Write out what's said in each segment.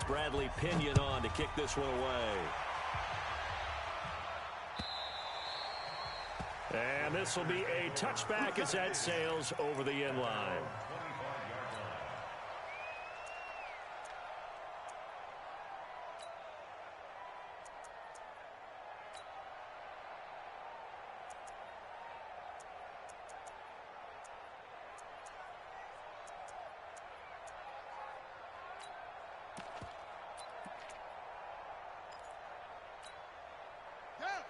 Bradley Pinion on to kick this one away. And this will be a touchback as that sails over the end line.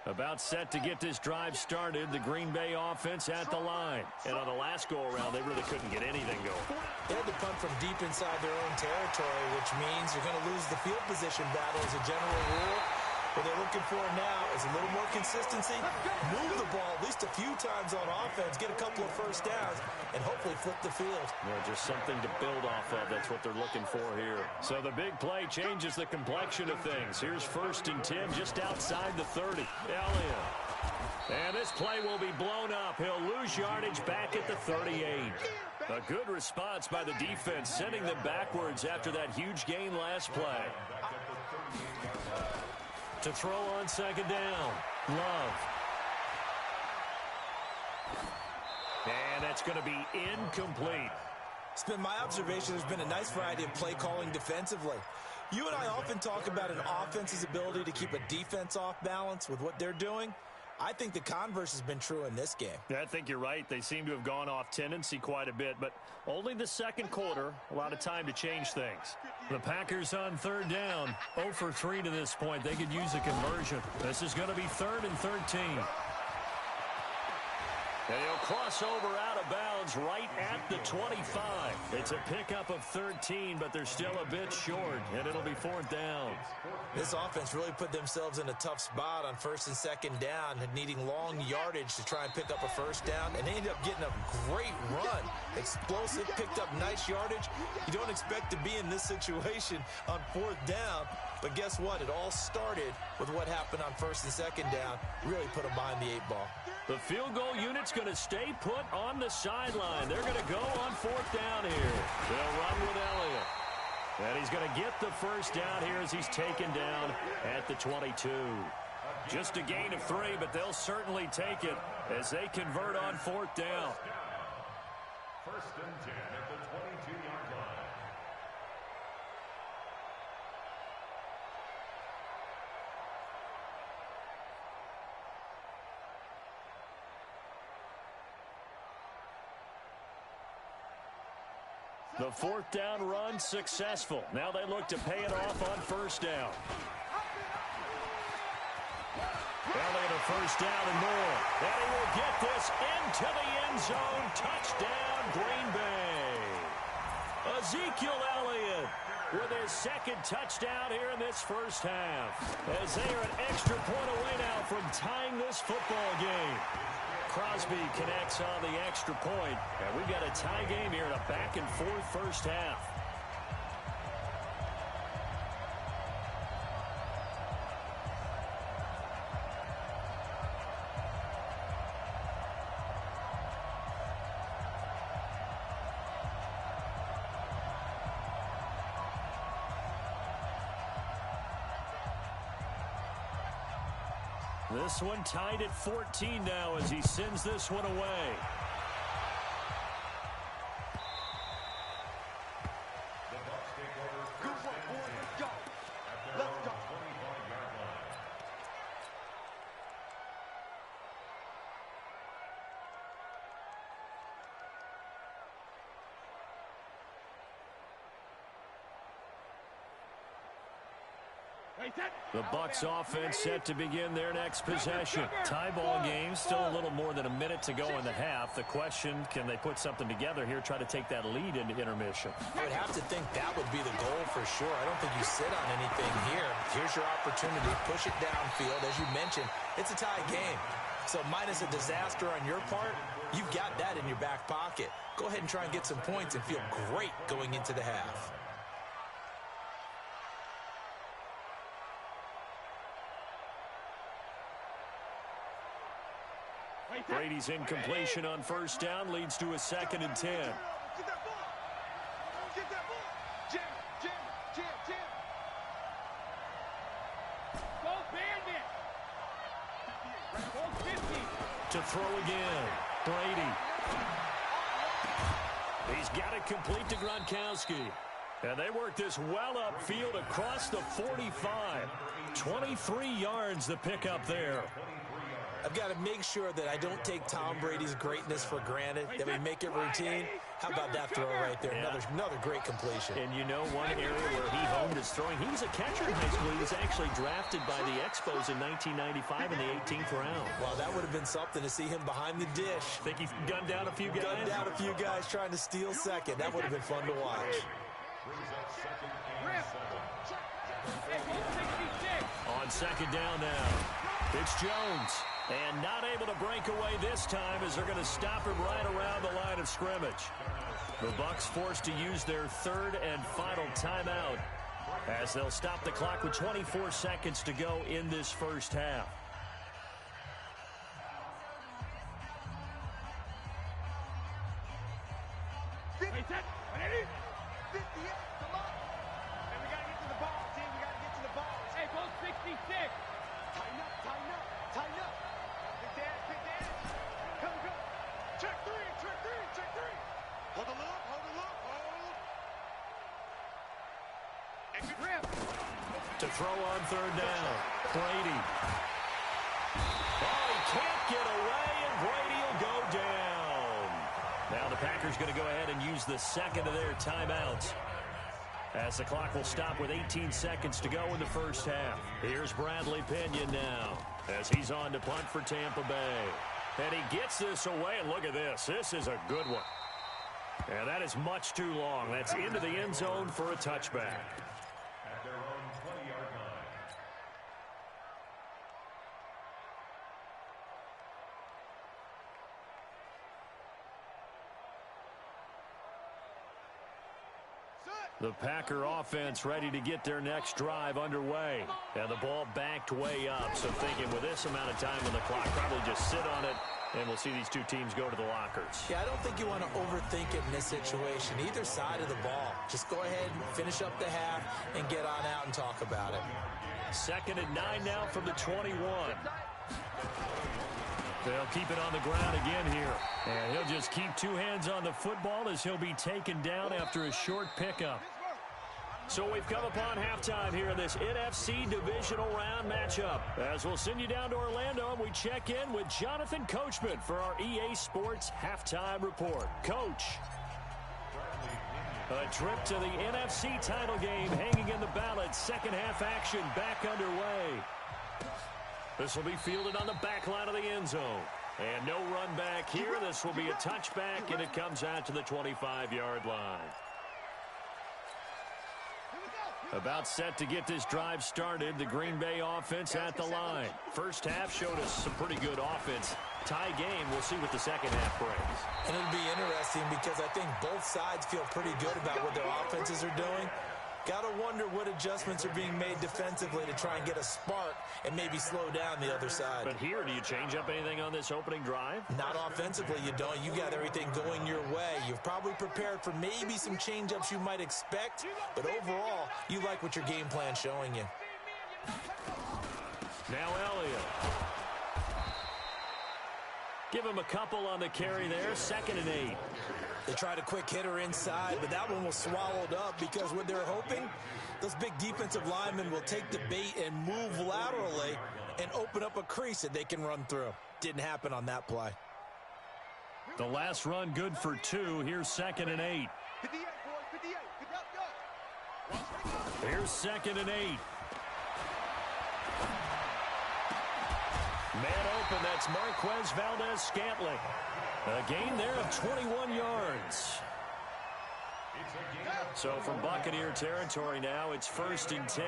About set to get this drive started, the Green Bay offense at the line. And on the last go-around, they really couldn't get anything going. They had to punt from deep inside their own territory, which means you're going to lose the field position battle as a general rule. What they're looking for now is a little more consistency, move the ball at least a few times on offense, get a couple of first downs, and hopefully flip the field. Yeah, just something to build off of. That's what they're looking for here. So the big play changes the complexion of things. Here's 1st and 10 just outside the 30. Elliott. And this play will be blown up. He'll lose yardage back at the 38. A good response by the defense, sending them backwards after that huge gain last play. To throw on 2nd down. Love. And that's going to be incomplete. It's been my observation there's been a nice variety of play calling defensively. You and I often talk about an offense's ability to keep a defense off balance with what they're doing. I think the converse has been true in this game. Yeah, I think you're right. They seem to have gone off tendency quite a bit, but only the 2nd quarter, a lot of time to change things. The Packers on 3rd down, 0 for 3 to this point. They could use a conversion. This is going to be 3rd and 13. And he'll cross over out of bounds right at the 25. It's a pickup of 13, but they're still a bit short, and it'll be 4th down. This offense really put themselves in a tough spot on 1st and 2nd down, needing long yardage to try and pick up a 1st down, and they ended up getting a great run. Explosive, picked up nice yardage. You don't expect to be in this situation on 4th down, but guess what? It all started with what happened on 1st and 2nd down. Really put them behind the 8 ball. The field goal unit's going to stay put on the sideline. They're going to go on 4th down here. They'll run with Elliott. And he's going to get the 1st down here as he's taken down at the 22. Just a gain of 3, but they'll certainly take it as they convert on 4th down. 1st and 10 at the 22-yard line. The 4th down run successful. Now they look to pay it off on 1st down. Elliott a 1st down and more. And he will get this into the end zone. Touchdown, Green Bay. Ezekiel Elliott with his 2nd touchdown here in this 1st half. As they are an extra point away now from tying this football game. Crosby connects on the extra point, and we've got a tie game here in a back-and-forth 1st half. This one tied at 14 now as he sends this one away. The Bucs take over 1st and 10 at their own 25-yard line. The Bucs offense set to begin their next possession. Tie ball game, still a little more than a minute to go in the half. The question, can they put something together here, try to take that lead into intermission? I would have to think that would be the goal for sure. I don't think you sit on anything here. Here's your opportunity. Push it downfield. As you mentioned, it's a tie game. So minus a disaster on your part, you've got that in your back pocket. Go ahead and try and get some points and feel great going into the half. Brady's incompletion on 1st down leads to a 2nd and 10. To throw again. Brady. He's got it complete to Gronkowski. And they work this well upfield across the 45. 23 yards the pickup there. I've got to make sure that I don't take Tom Brady's greatness for granted, that we make it routine. How about that throw right there? Yeah. Another great completion. And you know one area where he honed his throwing, he was a catcher in high school. He was actually drafted by the Expos in 1995 in the 18th round. Wow, that would have been something to see him behind the dish. Think he gunned down a few guys? Gunned down a few guys trying to steal second. That would have been fun to watch. On second down now, it's Jones. And not able to break away this time as they're going to stop him right around the line of scrimmage. The Bucs forced to use their third and final timeout as they'll stop the clock with 24 seconds to go in this first half. To throw on third down, Brady. Oh, he can't get away, and Brady will go down. Now the Packers going to go ahead and use the second of their timeouts as the clock will stop with 18 seconds to go in the first half. Here's Bradley Pinion now as he's on to punt for Tampa Bay. And he gets this away, and look at this. This is a good one. And that is much too long. That's into the end zone for a touchback. At their own 20-yard line. The Packer offense ready to get their next drive underway. And the ball backed way up. So thinking with this amount of time on the clock, probably just sit on it, and we'll see these two teams go to the lockers. Yeah, I don't think you want to overthink it in this situation. Either side of the ball. Just go ahead and finish up the half and get on out and talk about it. 2nd and 9 now from the 21. They'll keep it on the ground again here. And he'll just keep two hands on the football as he'll be taken down after a short pickup. So we've come upon halftime here in this NFC divisional round matchup. As we'll send you down to Orlando, and we check in with Jonathan Coachman for our EA Sports Halftime Report. Coach, a trip to the NFC title game hanging in the balance. Second half action back underway. This will be fielded on the back line of the end zone. And no run back here. This will be a touchback, and it comes out to the 25-yard line. About set to get this drive started. The Green Bay offense at the line. First half showed us some pretty good offense. Tie game. We'll see what the second half brings. And it'll be interesting because I think both sides feel pretty good about what their offenses are doing. Got to wonder what adjustments are being made defensively to try and get a spark and maybe slow down the other side. But here, do you change up anything on this opening drive? Not offensively, you don't. You got everything going your way. You've probably prepared for maybe some change-ups you might expect, but overall, you like what your game plan's showing you. Now Elliott. Give him a couple on the carry there. 2nd and 8. They tried a quick hitter inside, but that one was swallowed up because what they're hoping, those big defensive linemen will take the bait and move laterally and open up a crease that they can run through. Didn't happen on that play. The last run good for 2. Here's 2nd and 8. 58, boys, 58. Here's 2nd and 8. Man open, that's Marquez Valdez-Scantling. A gain there of 21 yards. So from Buccaneer territory now, it's 1st and 10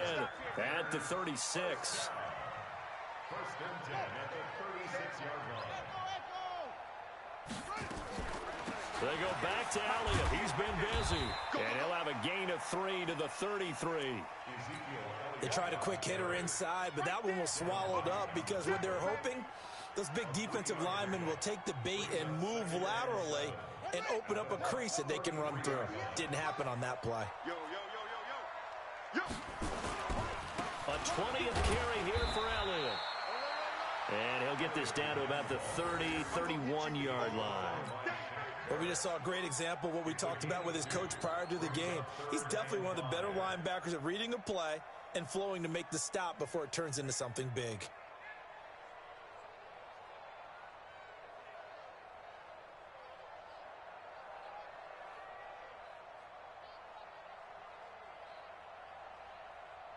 at the 36. 1st and 10 at the 36-yard line. They go back to Elliott. He's been busy. And he'll have a gain of 3 to the 33. They tried a quick hitter inside, but that one was swallowed up because what they're hoping, those big defensive linemen will take the bait and move laterally and open up a crease that they can run through. Didn't happen on that play. Yo, yo, yo, yo, yo. Yo. 20th carry here for Elliott. And he'll get this down to about the 30, 31-yard line. Well, we just saw a great example of what we talked about with his coach prior to the game. He's definitely one of the better linebackers at reading a play and flowing to make the stop before it turns into something big.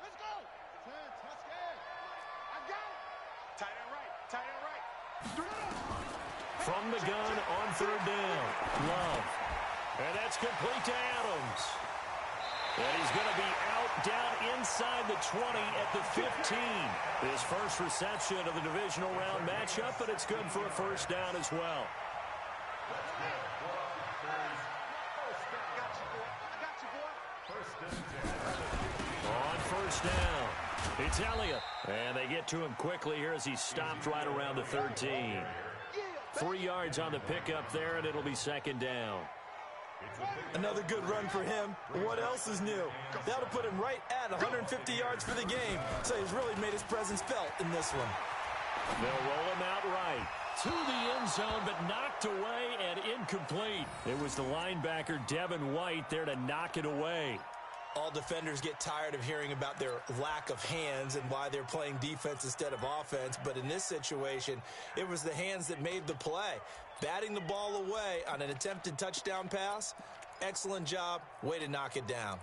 Let's go. I got it. Tight end right. Tight end right. From the gun on third down, Love. And that's complete to Adams. And he's going to be out down inside the 20 at the 15. His first reception of the divisional round matchup, but it's good for a first down as well. On first down, it's Elliott. And they get to him quickly here as he stopped right around the 13. 3 yards on the pickup there, and it'll be second down. Another good run for him. What else is new? That'll put him right at 150 yards for the game. So he's really made his presence felt in this one. They'll roll him out right to the end zone, but knocked away and incomplete. It was the linebacker, Devin White, there to knock it away. All defenders get tired of hearing about their lack of hands and why they're playing defense instead of offense. But in this situation, it was the hands that made the play. Batting the ball away on an attempted touchdown pass. Excellent job. Way to knock it down.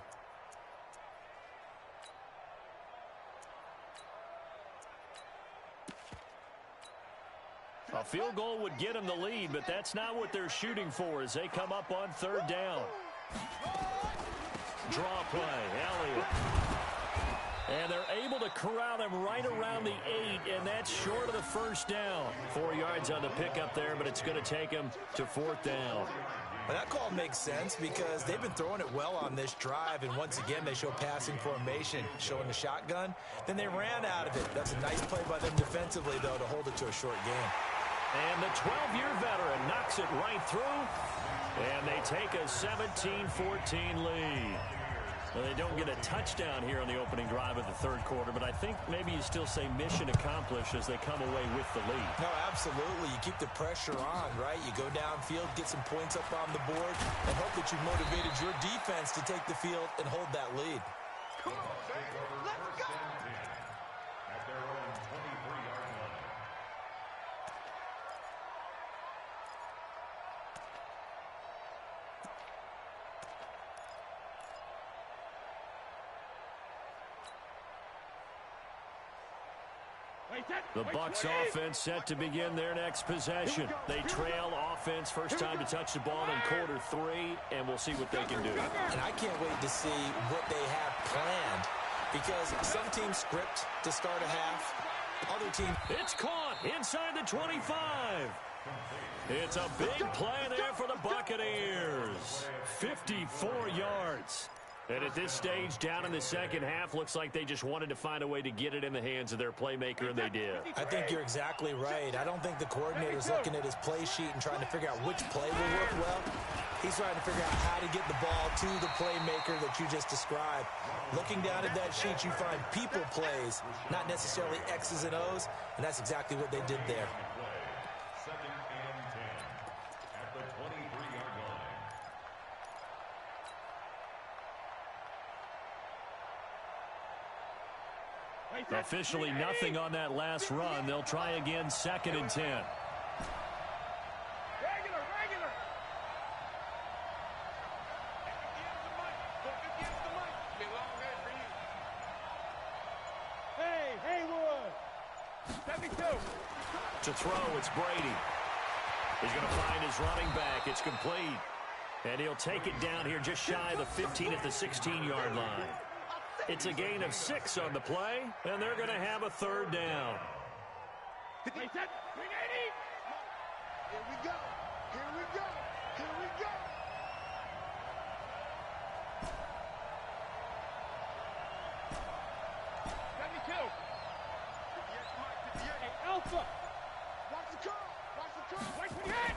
A field goal would get them the lead, but that's not what they're shooting for as they come up on third down. Draw play, Elliott. And they're able to corral him right around the 8, and that's short of the first down. 4 yards on the pickup there, but it's going to take him to fourth down. Well, that call makes sense because they've been throwing it well on this drive, and once again they show passing formation, showing the shotgun. Then they ran out of it. That's a nice play by them defensively, though, to hold it to a short game. And the 12-year veteran knocks it right through, and they take a 17-14 lead. Well, they don't get a touchdown here on the opening drive of the third quarter, but I think maybe you still say mission accomplished as they come away with the lead. No, absolutely. You keep the pressure on, right? You go downfield, get some points up on the board, and hope that you've motivated your defense to take the field and hold that lead. Come on, baby. Let's go. At their own 23-yard line. The Bucs offense set to begin their next possession. They trail offense, first time to touch the ball in quarter 3, and we'll see what they can do. And I can't wait to see what they have planned because some teams script to start a half, other teams... It's caught inside the 25. It's a big play there for the Buccaneers. 54 yards. And at this stage, down in the second half, looks like they just wanted to find a way to get it in the hands of their playmaker, and they did. I think you're exactly right. I don't think the coordinator's looking at his play sheet and trying to figure out which play will work well. He's trying to figure out how to get the ball to the playmaker that you just described. Looking down at that sheet, you find people plays, not necessarily X's and O's, and that's exactly what they did there. Second and 10 at the 23-yard line. Officially nothing on that last run. They'll try again, second and 10. Regular. Hey, Haywood. 72. To throw, it's Brady. He's going to find his running back. It's complete. And he'll take it down here just shy of the 15 at the 16-yard line. It's a gain of 6 on the play, and they're going to have a third down. Play set. 380. Here we go. Here we go. Here we go. Hey, Alpha. Watch the curl. Watch the curl. Right for the head.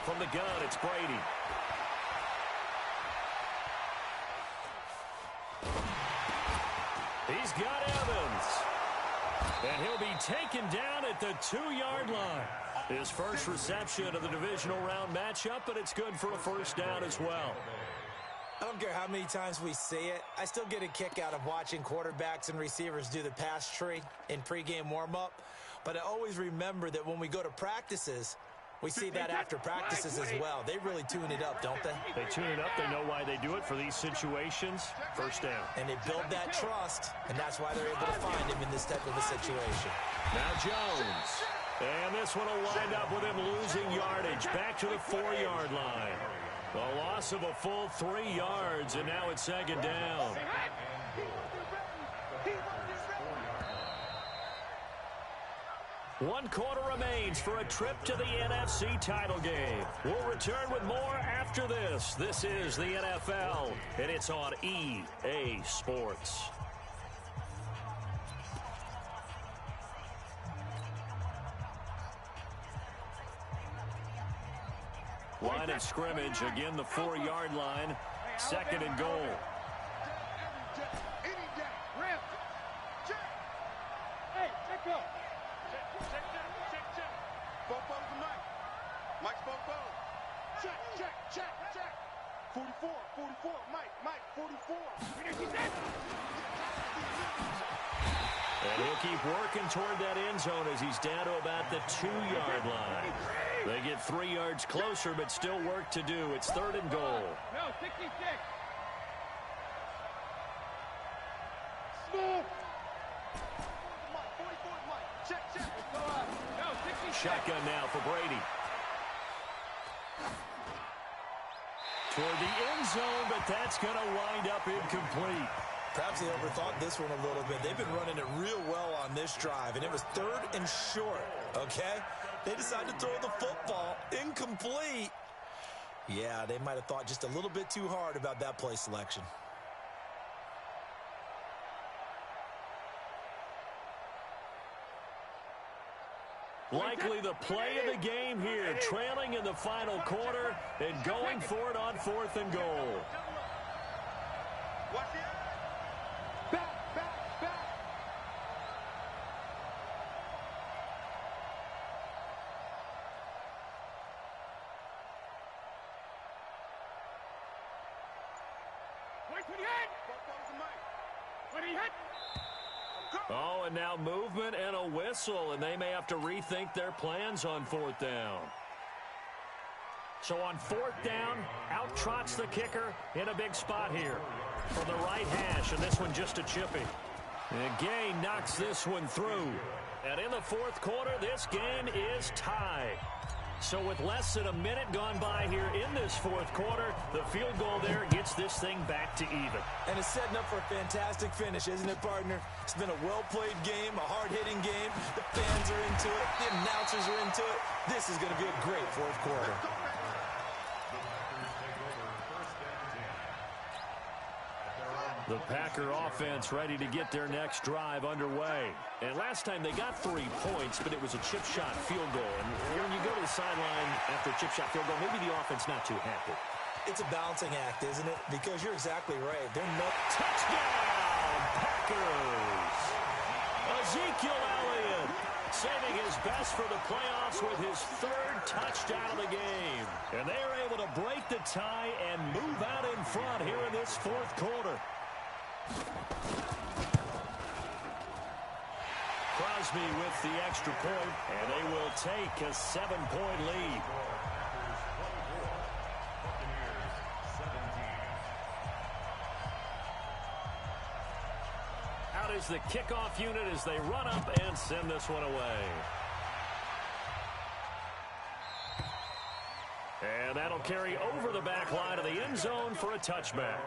From the gun, it's Brady. He's got Evans. And he'll be taken down at the 2-yard line. His first reception of the divisional round matchup, but it's good for a first down as well. I don't care how many times we see it. I still get a kick out of watching quarterbacks and receivers do the pass tree in pregame warm-up. But I always remember that when we go to practices, we see that after practices as well. They really tune it up, don't they? They tune it up. They know why they do it for these situations. First down. And they build that trust, and that's why they're able to find him in this type of a situation. Now Jones. And this one will wind up with him losing yardage. Back to the 4-yard line. A loss of a full 3 yards, and now it's second down. 1 quarter remains for a trip to the NFC title game. We'll return with more after this. This is the NFL, and it's on EA Sports. Line of scrimmage, again the 4-yard line, second and goal. Hey, check up. Mike's Bobo. Check. 44, Mike, 44. And he'll keep working toward that end zone as he's down to about the 2-yard line. They get 3 yards closer, but still work to do. It's third and goal. No, 66. Smooth. Mike, 44, Mike. Check. No, 66. Shotgun now for Brady. Toward the end zone, but that's going to wind up incomplete. Perhaps they overthought this one a little bit. They've been running it real well on this drive, and it was third and short, okay? They decided to throw the football incomplete. Yeah, they might have thought just a little bit too hard about that play selection. Likely the play of the game here, trailing in the final quarter and going for it on 4th and goal. Watch it. Back. Oh, and now movement and a whistle, and they may have to rethink their plans on 4th down. So on 4th down, out trots the kicker in a big spot here from the right hash, and this one just a chippy. And Gay knocks this one through. And in the 4th quarter, this game is tied. So with less than a minute gone by here in this 4th quarter, the field goal there gets this thing back to even. And it's setting up for a fantastic finish, isn't it, partner? It's been a well-played game, a hard-hitting game. The fans are into it. The announcers are into it. This is going to be a great 4th quarter. The Packer offense ready to get their next drive underway. And last time they got 3 points, but it was a chip shot field goal. And when you go to the sideline after a chip shot field goal, maybe the offense not too happy. It's a balancing act, isn't it? Because you're exactly right. They're no Touchdown, Packers! Ezekiel Elliott saving his best for the playoffs with his 3rd touchdown of the game. And they are able to break the tie and move out in front here in this 4th quarter. Crosby with the extra point, and they will take a 7-point lead. Out is the kickoff unit as they run up and send this one away. And that'll carry over the back line of the end zone for a touchback.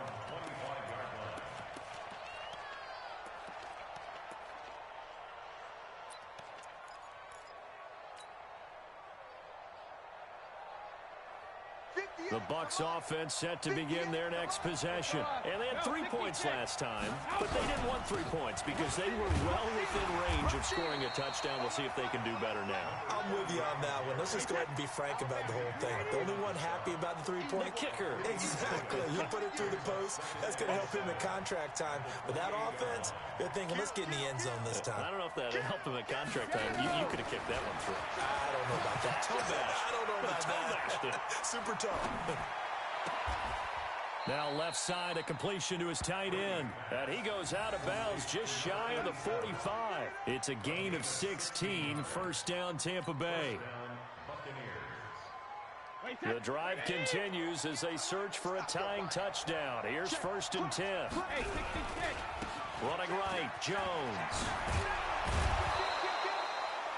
The Bucs offense set to begin their next possession. And they had 3 points last time, but they didn't want 3 points because they were well within range of scoring a touchdown. We'll see if they can do better now. I'm with you on that one. Let's just go ahead and be frank about the whole thing. The only one happy about the 3-point kicker. Exactly. You put it through the post. That's going to help him at contract time. But that offense, they're thinking, let's get in the end zone this time. I don't know if that helped him at contract time. You could have kicked that one through. I don't know about that. I don't know about that. Super tough. Now left side, a completion to his tight end. And he goes out of bounds just shy of the 45. It's a gain of 16. First down, Tampa Bay. The drive continues as they search for a tying touchdown. Here's 1st and 10. Running right, Jones.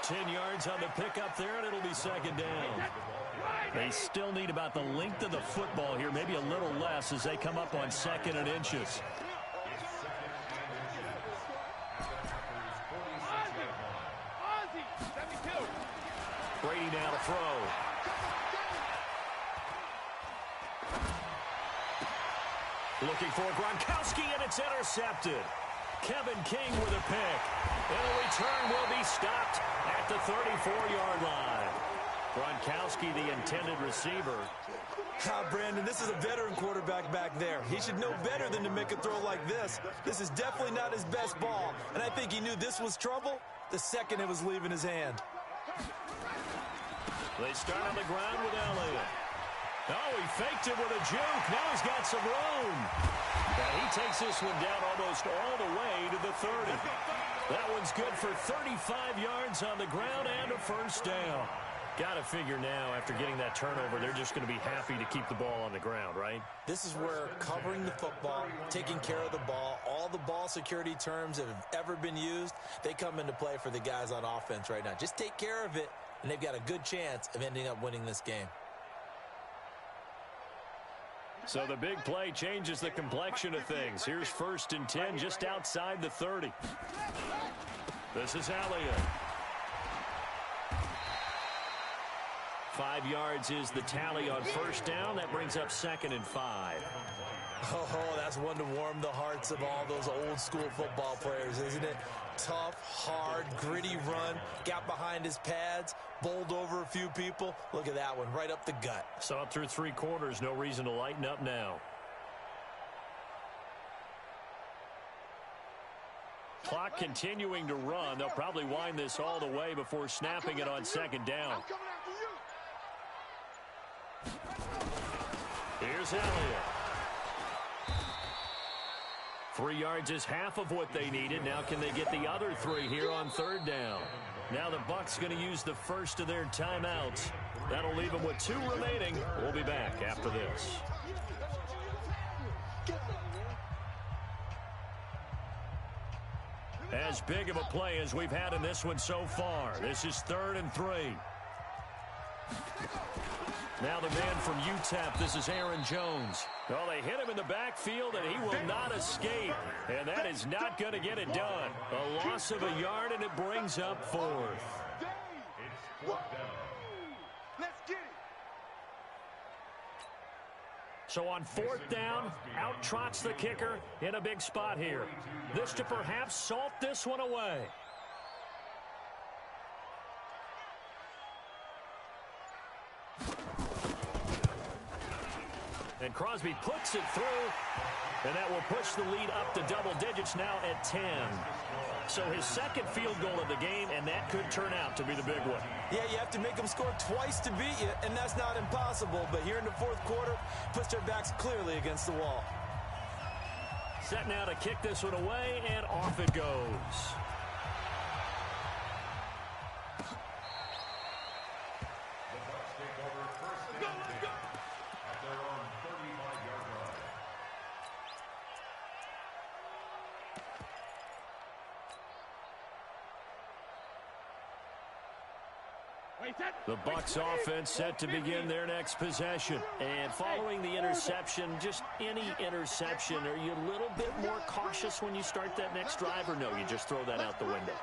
10 yards on the pickup there, and it'll be 2nd down. They still need about the length of the football here, maybe a little less as they come up on 2nd and inches. Brady now to throw. Looking for Gronkowski, and it's intercepted. Kevin King with a pick. And the return will be stopped at the 34-yard line. Gronkowski, the intended receiver. Brandon, this is a veteran quarterback back there. He should know better than to make a throw like this. This is definitely not his best ball, and I think he knew this was trouble the second it was leaving his hand. They start on the ground with Elliott. Oh, he faked it with a juke. Now he's got some room. And he takes this one down almost all the way to the 30. That one's good for 35 yards on the ground and a 1st down. Got to figure now, after getting that turnover, they're just going to be happy to keep the ball on the ground, right? This is where covering the football, taking care of the ball, all the ball security terms that have ever been used, they come into play for the guys on offense right now. Just take care of it, and they've got a good chance of ending up winning this game. So the big play changes the complexion of things. Here's 1st and 10 just outside the 30. This is Elliott. 5 yards is the tally on 1st down. That brings up 2nd and 5. Oh, that's one to warm the hearts of all those old school football players, isn't it? Tough, hard, gritty run. Got behind his pads, bowled over a few people. Look at that one, right up the gut. Saw it through 3 quarters. No reason to lighten up now. Clock continuing to run. They'll probably wind this all the way before snapping it on 2nd down. Here's Elliott. 3 yards is half of what they needed. Now can they get the other 3 here on 3rd down? Now the Bucs going to use the first of their timeouts. That'll leave them with 2 remaining. We'll be back after this. As big of a play as we've had in this one so far. This is 3rd and 3. Now the man from UTEP, this is Aaron Jones. Well, they hit him in the backfield, and he will not escape. And that is not going to get it done. A loss of a yard, and it brings up 4th. Let's get it. So on 4th down, out trots the kicker in a big spot here. This to perhaps salt this one away. And Crosby puts it through, and that will push the lead up to double digits now at 10. So his 2nd field goal of the game, and that could turn out to be the big one. Yeah, you have to make them score twice to beat you, and that's not impossible. But here in the 4th quarter, puts their backs clearly against the wall. Set now to kick this one away, and off it goes. The Bucs offense set to begin their next possession. And following the interception, just any interception, are you a little bit more cautious when you start that next drive, or no, you just throw that out the window?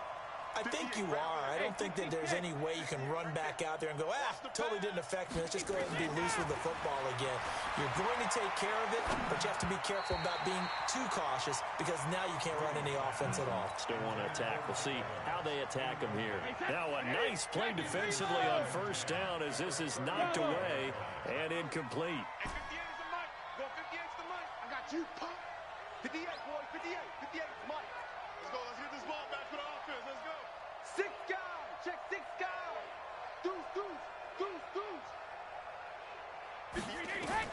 I think you are. I don't think that there's any way you can run back out there and go, totally didn't affect me. Let's just go ahead and be loose with the football again. You're going to take care of it, but you have to be careful about being too cautious because now you can't run any offense at all. Still want to attack. We'll see how they attack him here. Now a nice play defensively on first down as this is knocked away and incomplete. 58 is the mic. Go 58 is the mic. I got you, pump. 58, boy. 58. 58 is the mic. Let's go. Let's get this ball back for the offense. Let's go. 6 guys. Check 6 guys. Deuce, deuce, deuce, deuce. 58.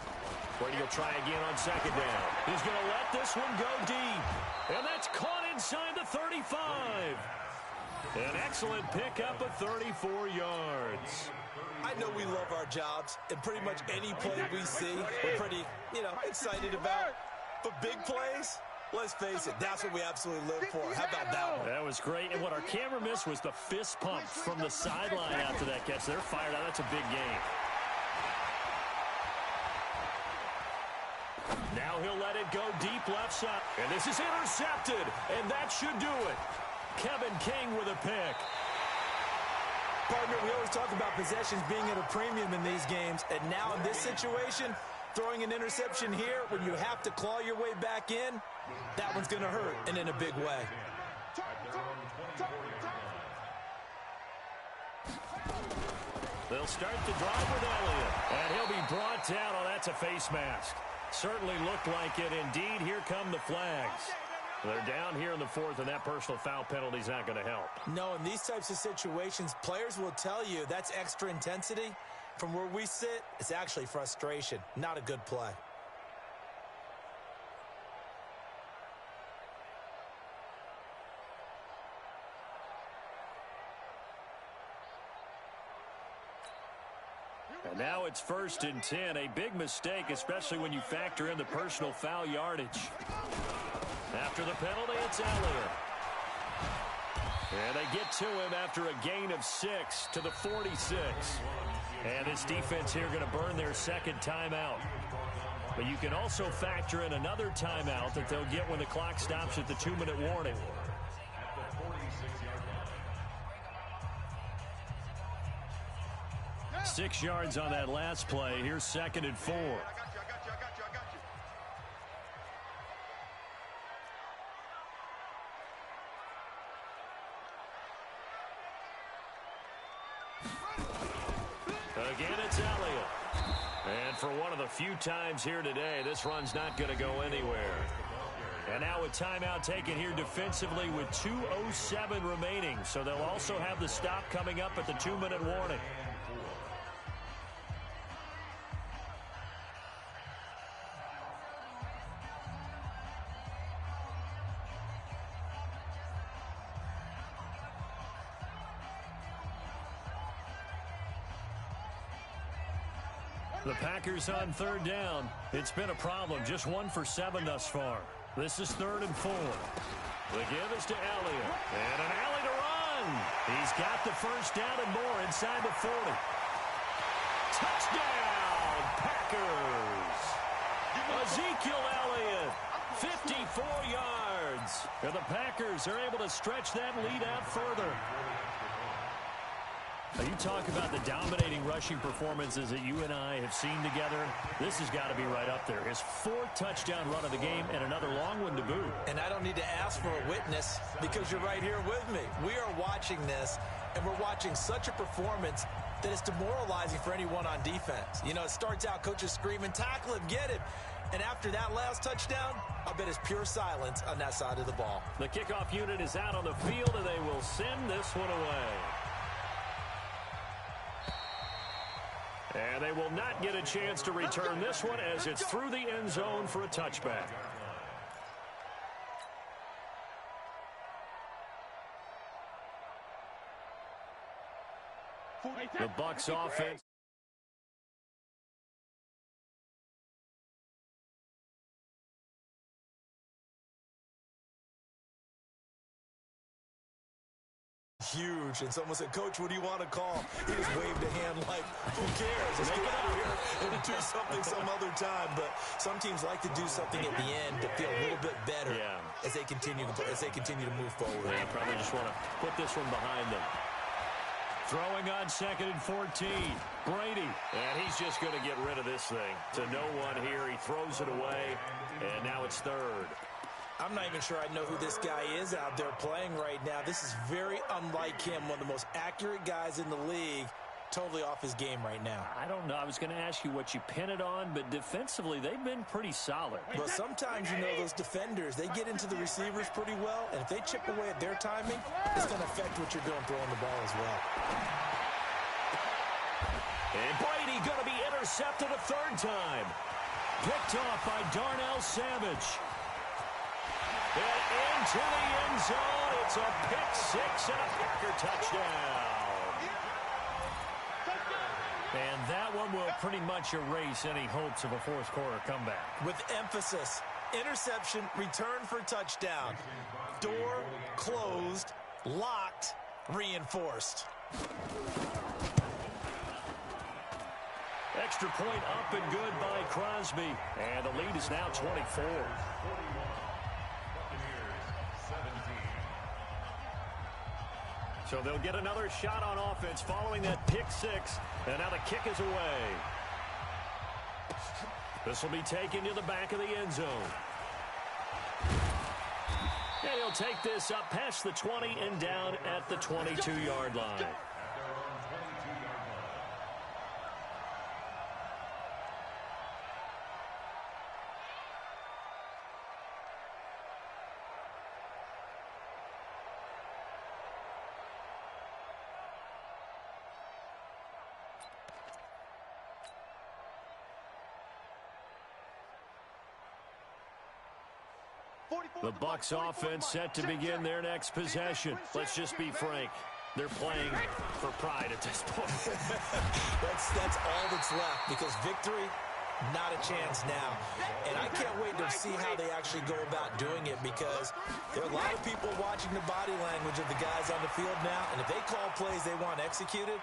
Brady will try again on second down. He's going to let this one go deep. And that's caught inside the 35. An excellent pickup of 34 yards. I know we love our jobs, and pretty much any play we see, we're pretty, excited about. But big plays, let's face it, that's what we absolutely live for. How about that one? That was great. And what our camera missed was the fist pump from the sideline after that catch. They're fired out. That's a big game. Now he'll let it go deep left side. And this is intercepted. And that should do it. Kevin King with a pick. Partner, we always talk about possessions being at a premium in these games. And now in this situation, throwing an interception here when you have to claw your way back in, that one's going to hurt, and in a big way. They'll start the drive with Elliott. And he'll be brought down. Oh, that's a face mask. Certainly looked like it. Indeed, here come the flags. They're down here in the fourth, and that personal foul penalty is not going to help. No, in these types of situations, players will tell you that's extra intensity. From where we sit, it's actually frustration, not a good play. And now it's 1st and 10. A big mistake, especially when you factor in the personal foul yardage. After the penalty, it's Elliott. And they get to him after a gain of 6 to the 46. And this defense here going to burn their second timeout. But you can also factor in another timeout that they'll get when the clock stops at the 2-minute warning. 6 yards on that last play. Here's 2nd and 4. I got you. Again, it's Elliott. And for one of the few times here today, this run's not going to go anywhere. And now a timeout taken here defensively with 2:07 remaining. So they'll also have the stop coming up at the 2-minute warning. The Packers on 3rd down. It's been a problem. Just 1 for 7 thus far. This is 3rd and 4. The give is to Elliott. And an alley to run. He's got the first down and more inside the 40. Touchdown, Packers. Ezekiel Elliott, 54 yards. And the Packers are able to stretch that lead out further. Now you talk about the dominating rushing performances that you and I have seen together. This has got to be right up there. His 4th touchdown run of the game and another long one to boot. And I don't need to ask for a witness because you're right here with me. We are watching this, and we're watching such a performance that is demoralizing for anyone on defense. You know, it starts out coaches screaming, tackle him, get him. And after that last touchdown, I bet it's pure silence on that side of the ball. The kickoff unit is out on the field, and they will send this one away. And they will not get a chance to return this one as it's through the end zone for a touchback. The Bucs offense. Huge. And someone said, Coach, what do you want to call? He just waved a hand like, who cares? Let's get out of here and do something some other time. But some teams like to do something at the end to feel a little bit better. Yeah. as they continue to move forward. They probably just want to put this one behind them. Throwing on 2nd and 14. Brady. And he's just going to get rid of this thing. To no one here. He throws it away. And now it's 3rd. I'm not even sure I know who this guy is out there playing right now. This is very unlike him. One of the most accurate guys in the league. Totally off his game right now. I don't know. I was going to ask you what you pin it on, but defensively, they've been pretty solid. But sometimes, you know, those defenders, they get into the receivers pretty well, and if they chip away at their timing, it's going to affect what you're doing throwing the ball as well. And Brady going to be intercepted a 3rd time. Picked off by Darnell Savage. And into the end zone. It's a pick 6 and a Packer touchdown. And that one will pretty much erase any hopes of a 4th quarter comeback. With emphasis, interception, return for touchdown. Door closed, locked, reinforced. Extra point up and good by Crosby. And the lead is now 24. So they'll get another shot on offense following that pick 6. And now the kick is away. This will be taken to the back of the end zone. And he'll take this up past the 20 and down at the 22-yard line. The Bucs offense set to begin their next possession. Let's just be frank. They're playing for pride at this point. That's all that's left, because victory, not a chance now. And I can't wait to see how they actually go about doing it, because there are a lot of people watching the body language of the guys on the field now, and if they call plays they want executed,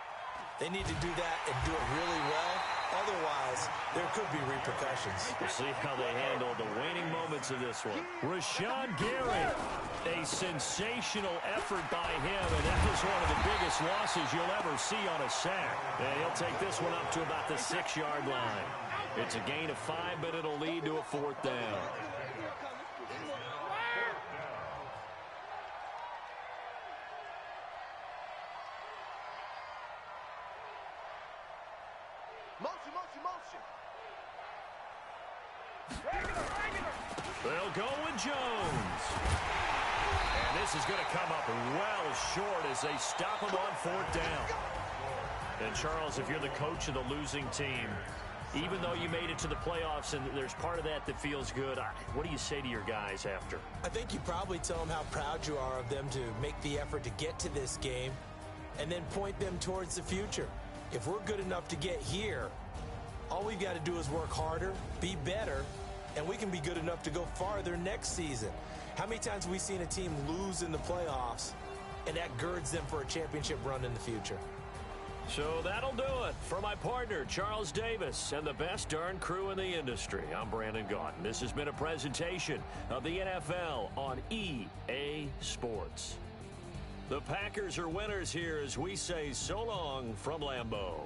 they need to do that and do it really well. Otherwise, there could be repercussions. We'll see how they handle the waning moments of this one. Rashawn Gary, a sensational effort by him, and that was one of the biggest losses you'll ever see on a sack. And he'll take this one up to about the 6-yard line. It's a gain of 5, but it'll lead to a 4th down. They'll go with Jones. And this is going to come up well short as they stop him on 4th down. And, Charles, if you're the coach of the losing team, even though you made it to the playoffs and there's part of that feels good, what do you say to your guys after? I think you probably tell them how proud you are of them to make the effort to get to this game and then point them towards the future. If we're good enough to get here, all we've got to do is work harder, be better, and we can be good enough to go farther next season. How many times have we seen a team lose in the playoffs, and that girds them for a championship run in the future? So that'll do it for my partner, Charles Davis, and the best darn crew in the industry. I'm Brandon Gaudin. This has been a presentation of the NFL on EA Sports. The Packers are winners here as we say so long from Lambeau.